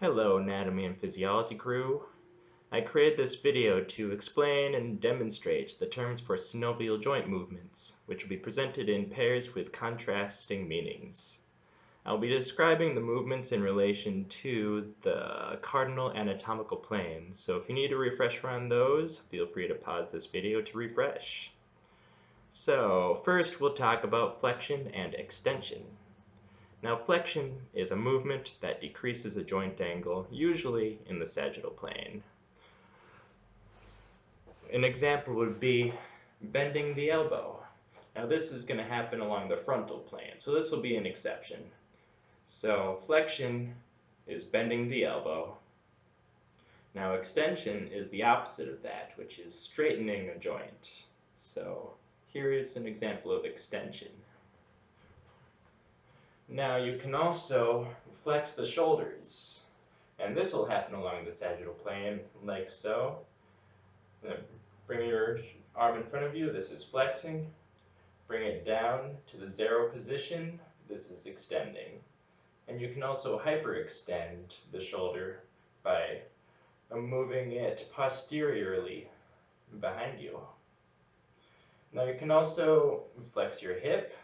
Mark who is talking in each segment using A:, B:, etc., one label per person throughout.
A: Hello, anatomy and physiology crew. I created this video to explain and demonstrate the terms for synovial joint movements, which will be presented in pairs with contrasting meanings. I'll be describing the movements in relation to the cardinal anatomical planes, so if you need a refresher on those, feel free to pause this video to refresh. So, first we'll talk about flexion and extension. Now, flexion is a movement that decreases a joint angle, usually in the sagittal plane. An example would be bending the elbow. Now, this is going to happen along the frontal plane, so this will be an exception. So, flexion is bending the elbow. Now, extension is the opposite of that, which is straightening a joint. So, here is an example of extension. Now you can also flex the shoulders, and this will happen along the sagittal plane, like so. Bring your arm in front of you, this is flexing. Bring it down to the 0 position, this is extending. And you can also hyperextend the shoulder by moving it posteriorly behind you. Now you can also flex your hip,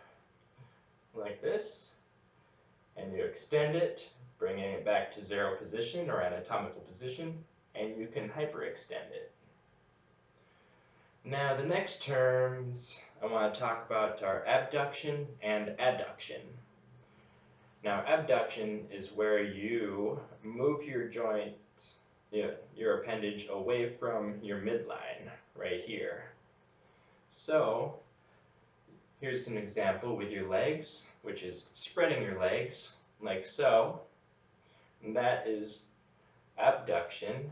A: like this. And you extend it, bringing it back to 0 position or anatomical position, and you can hyperextend it. Now the next terms I want to talk about are abduction and adduction. Now abduction is where you move your joint, your appendage away from your midline, right here. So here's an example with your legs, which is spreading your legs, like so. And that is abduction.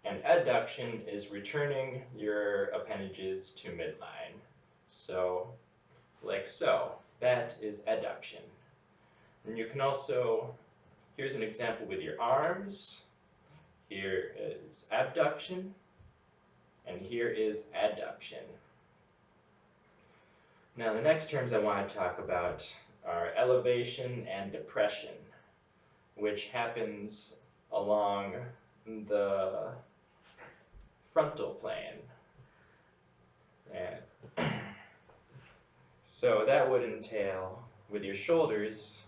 A: And adduction is returning your appendages to midline. So, like so. That is adduction. And you can also, here's an example with your arms. Here is abduction. And here is adduction. Now the next terms I want to talk about are elevation and depression, which happens along the frontal plane. And so that would entail, with your shoulders,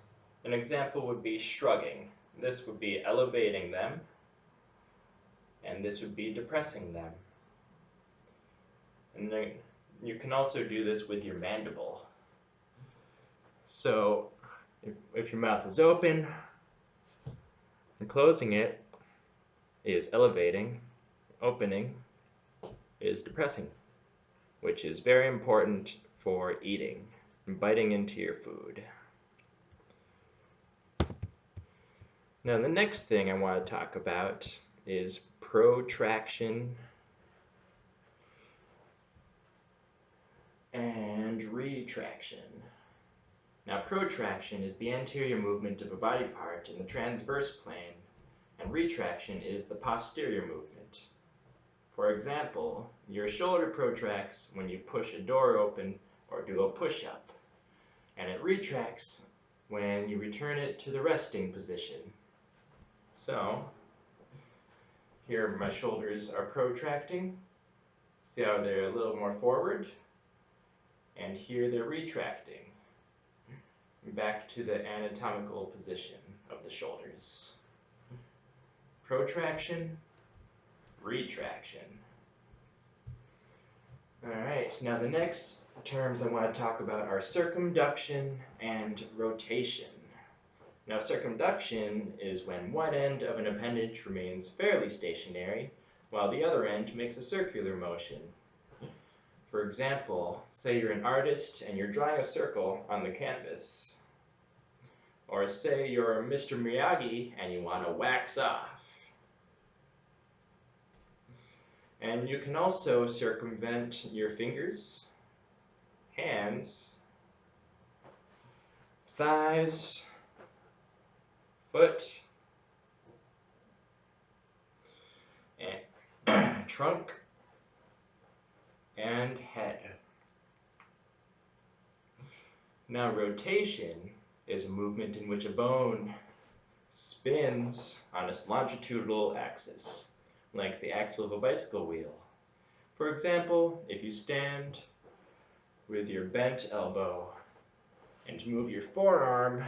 A: an example would be shrugging. This would be elevating them, and this would be depressing them. And then you can also do this with your mandible. So, if your mouth is open, and closing it is elevating, opening is depressing, which is very important for eating and biting into your food. Now the next thing I want to talk about is protraction and retraction. Now protraction is the anterior movement of a body part in the transverse plane, and retraction is the posterior movement. For example, your shoulder protracts when you push a door open or do a push-up, and it retracts when you return it to the resting position. So, here my shoulders are protracting. See how they're a little more forward? And here they're retracting back to the anatomical position of the shoulders. Protraction, retraction. Alright, now the next terms I want to talk about are circumduction and rotation. Now circumduction is when one end of an appendage remains fairly stationary, while the other end makes a circular motion. For example, say you're an artist and you're drawing a circle on the canvas. Or say you're Mr. Miyagi and you want to wax off. And you can also circumvent your fingers, hands, thighs, foot, and trunk, and head. Now rotation is a movement in which a bone spins on its longitudinal axis, like the axle of a bicycle wheel. For example, if you stand with your bent elbow and move your forearm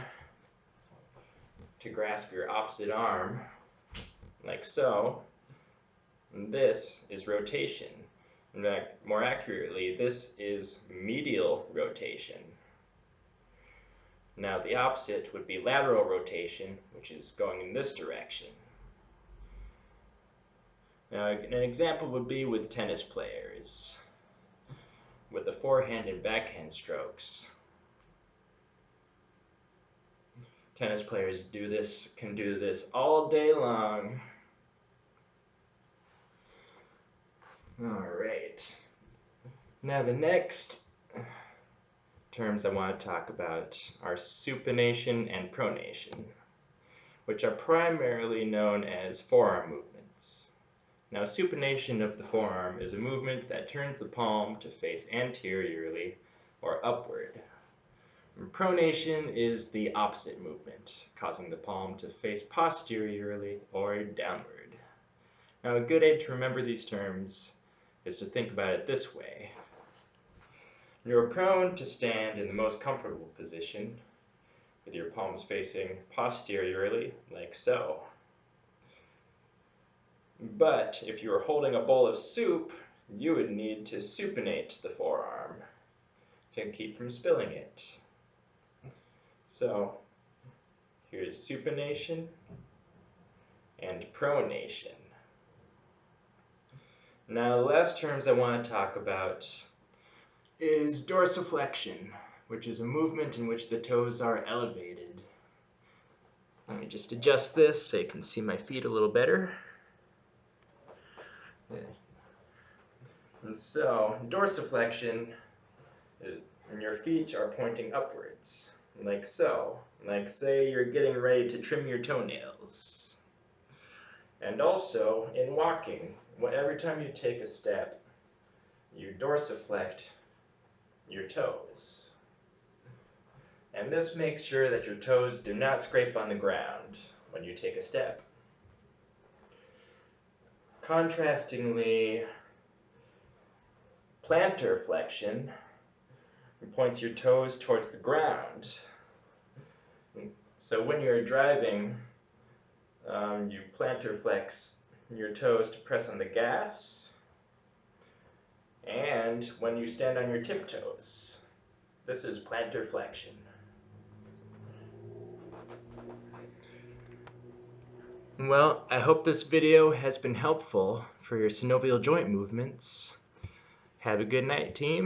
A: to grasp your opposite arm, like so, this is rotation. In fact, more accurately, this is medial rotation. Now the opposite would be lateral rotation, which is going in this direction. Now an example would be with tennis players, with the forehand and backhand strokes. Tennis players can do this all day long. Alright. Now the next terms I want to talk about are supination and pronation, which are primarily known as forearm movements. Now, supination of the forearm is a movement that turns the palm to face anteriorly or upward. And pronation is the opposite movement, causing the palm to face posteriorly or downward. Now, a good aid to remember these terms is to think about it this way. You're prone to stand in the most comfortable position, with your palms facing posteriorly, like so. But if you were holding a bowl of soup, you would need to supinate the forearm to keep from spilling it. So here's supination and pronation. Now the last terms I want to talk about is dorsiflexion, which is a movement in which the toes are elevated. Let me just adjust this so you can see my feet a little better. And so, dorsiflexion, and your feet are pointing upwards, like so. Like say you're getting ready to trim your toenails. And also, in walking, every time you take a step, you dorsiflect your toes. And this makes sure that your toes do not scrape on the ground when you take a step. Contrastingly, plantar flexion points your toes towards the ground. So when you're driving, you plantar flex your toes to press on the gas, and when you stand on your tiptoes, this is plantar flexion. Well, I hope this video has been helpful for your synovial joint movements. Have a good night, team.